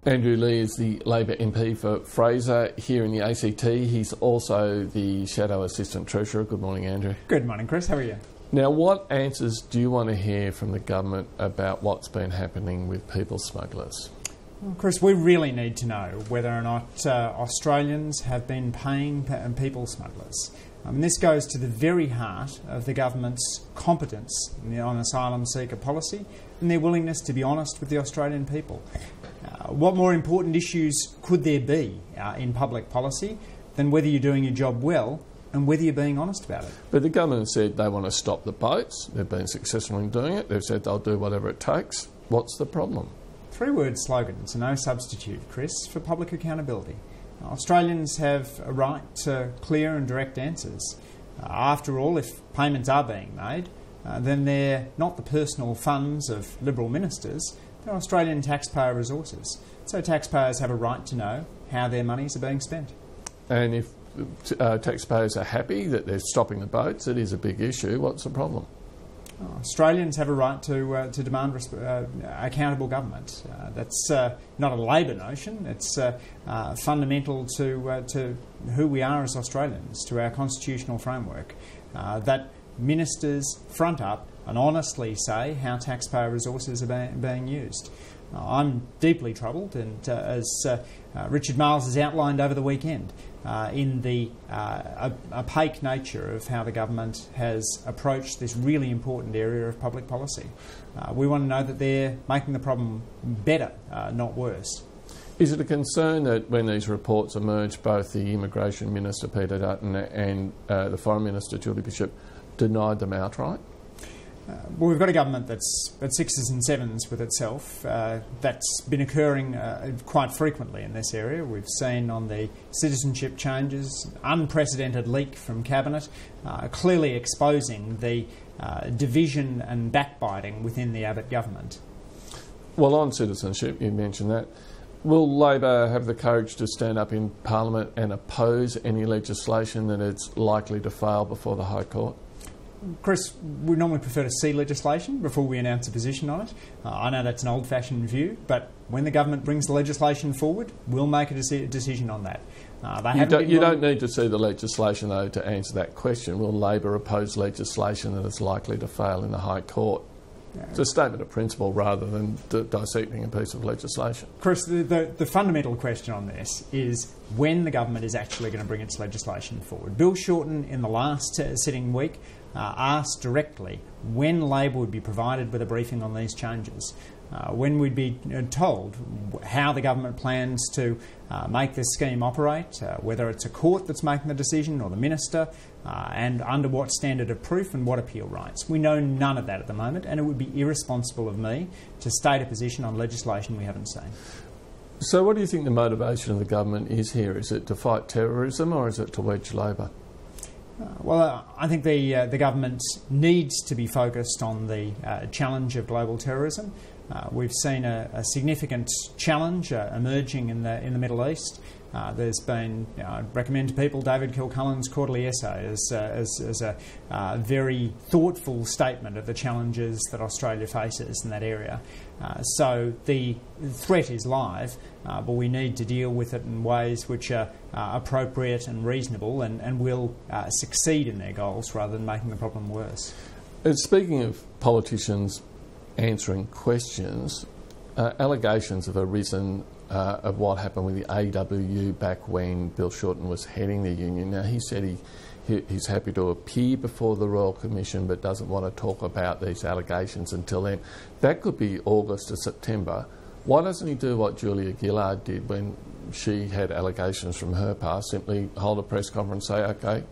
Andrew Leigh is the Labor MP for Fraser here in the ACT. He's also the Shadow Assistant Treasurer. Good morning, Andrew. Good morning, Chris. How are you? Now, what answers do you want to hear from the government about what's been happening with people smugglers? Well, Chris, we really need to know whether or not Australians have been paying people smugglers. This goes to the very heart of the government's competence on asylum seeker policy and their willingness to be honest with the Australian people. What more important issues could there be in public policy than whether you're doing your job well and whether you're being honest about it? But the government said they want to stop the boats. They've been successful in doing it. They've said they'll do whatever it takes. What's the problem? Three-word slogans are no substitute, Chris, for public accountability. Australians have a right to clear and direct answers. After all, if payments are being made, then they're not the personal funds of Liberal ministers, they're Australian taxpayer resources. So taxpayers have a right to know how their monies are being spent. And if taxpayers are happy that they're stopping the boats, it is a big issue. What's the problem? Australians have a right to demand accountable government. That's not a Labor notion. It's fundamental to who we are as Australians, to our constitutional framework, that ministers front up and honestly say how taxpayer resources are being used. I'm deeply troubled, and as Richard Marles has outlined over the weekend, in the opaque nature of how the government has approached this really important area of public policy. We want to know that they're making the problem better, not worse. Is it a concern that when these reports emerge, both the Immigration Minister Peter Dutton and the Foreign Minister Julie Bishop denied them outright? Well, we've got a government that's at sixes and sevens with itself. That's been occurring quite frequently in this area. We've seen on the citizenship changes, unprecedented leak from Cabinet, clearly exposing the division and backbiting within the Abbott government. Well, on citizenship, you mentioned that. Will Labor have the courage to stand up in Parliament and oppose any legislation that is likely to fail before the High Court? Chris, we normally prefer to see legislation before we announce a position on it. I know that's an old-fashioned view, but when the government brings the legislation forward, we'll make a decision on that. You don't need to see the legislation, though, to answer that question. Will Labor oppose legislation that is likely to fail in the High Court? It's a statement of principle rather than dissecting a piece of legislation. Chris, the fundamental question on this is when the government is actually going to bring its legislation forward. Bill Shorten, in the last sitting week, asked directly when Labor would be provided with a briefing on these changes, when we'd be told how the government plans to make this scheme operate, whether it's a court that's making the decision or the minister, and under what standard of proof and what appeal rights. We know none of that at the moment, and it would be irresponsible of me to state a position on legislation we haven't seen. So what do you think the motivation of the government is here? Is it to fight terrorism or is it to wedge Labor? Well, I think the government needs to be focused on the challenge of global terrorism. We've seen a significant challenge emerging in the Middle East. There's been, I recommend to people David Kilcullen's quarterly essay as a very thoughtful statement of the challenges that Australia faces in that area. So the threat is live, but we need to deal with it in ways which are appropriate and reasonable and will succeed in their goals rather than making the problem worse. Speaking of politicians answering questions, allegations have arisen of what happened with the AWU back when Bill Shorten was heading the union. Now, he said he's happy to appear before the Royal Commission but doesn't want to talk about these allegations until then. That could be August to September. Why doesn't he do what Julia Gillard did when she had allegations from her past, simply hold a press conference and say, OK,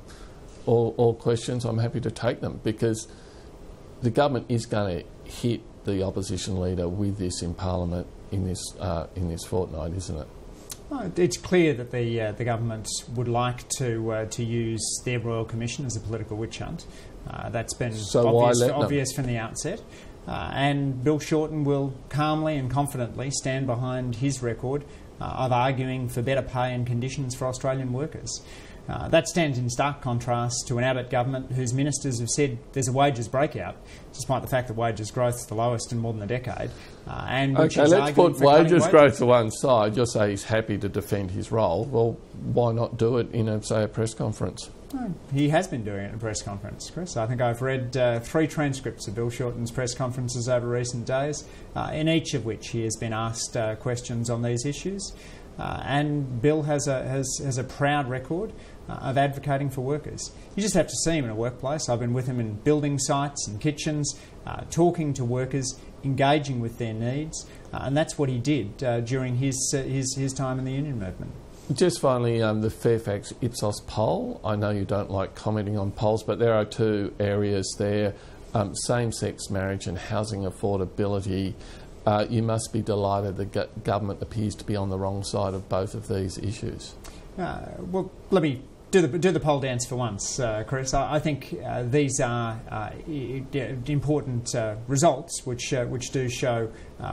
all questions, I'm happy to take them, because the government is going to hit the opposition leader with this in Parliament in this fortnight, isn't it? Well, it's clear that the government would like to use their Royal Commission as a political witch hunt. That's been obvious from the outset. And Bill Shorten will calmly and confidently stand behind his record of arguing for better pay and conditions for Australian workers. That stands in stark contrast to an Abbott government whose ministers have said there's a wages breakout, despite the fact that wages growth is the lowest in more than a decade. Okay, let's put wages growth to one side. You'll say he's happy to defend his role. Well, why not do it in, say, a press conference? He has been doing it in a press conference, Chris. I think I've read 3 transcripts of Bill Shorten's press conferences over recent days, in each of which he has been asked questions on these issues. And Bill has a proud record of advocating for workers. You just have to see him in a workplace. I've been with him in building sites and kitchens, talking to workers, engaging with their needs, and that's what he did during his time in the union movement. Just finally, the Fairfax Ipsos poll. I know you don't like commenting on polls, but there are 2 areas there, same-sex marriage and housing affordability. You must be delighted the government appears to be on the wrong side of both of these issues. Well, let me do the pole dance for once, Chris. I think these are important results which do show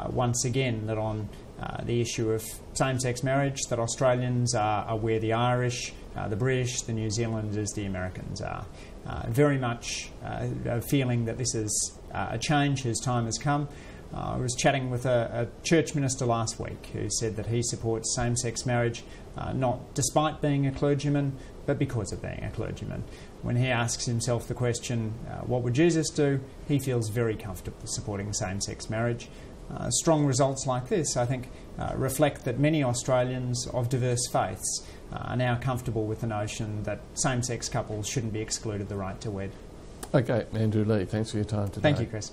once again that on the issue of same-sex marriage, that Australians are where the Irish, the British, the New Zealanders, the Americans are. Very much a feeling that this is a change whose time has come. I was chatting with a church minister last week who said that he supports same-sex marriage, not despite being a clergyman, but because of being a clergyman. When he asks himself the question, what would Jesus do? He feels very comfortable supporting same-sex marriage. Strong results like this, I think, reflect that many Australians of diverse faiths are now comfortable with the notion that same-sex couples shouldn't be excluded the right to wed. Okay, Andrew Leigh, thanks for your time today. Thank you, Chris.